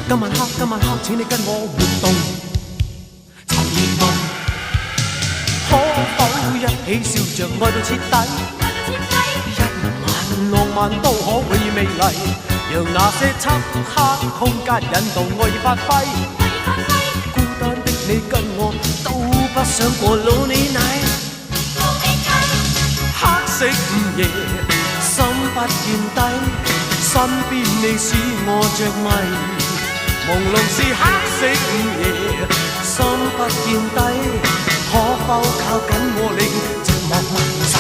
今晚黑，請你跟我活動，尋夢，可否一起笑着愛到徹底？一晚浪漫都可會美麗，讓那些漆黑空間引導愛意發揮。孤單的你跟我都不想過老你奶，黑色午夜心不見底，身邊你使我着迷。朦朧是黑色午夜，心不見底，可否靠緊我令寂寞忘逝？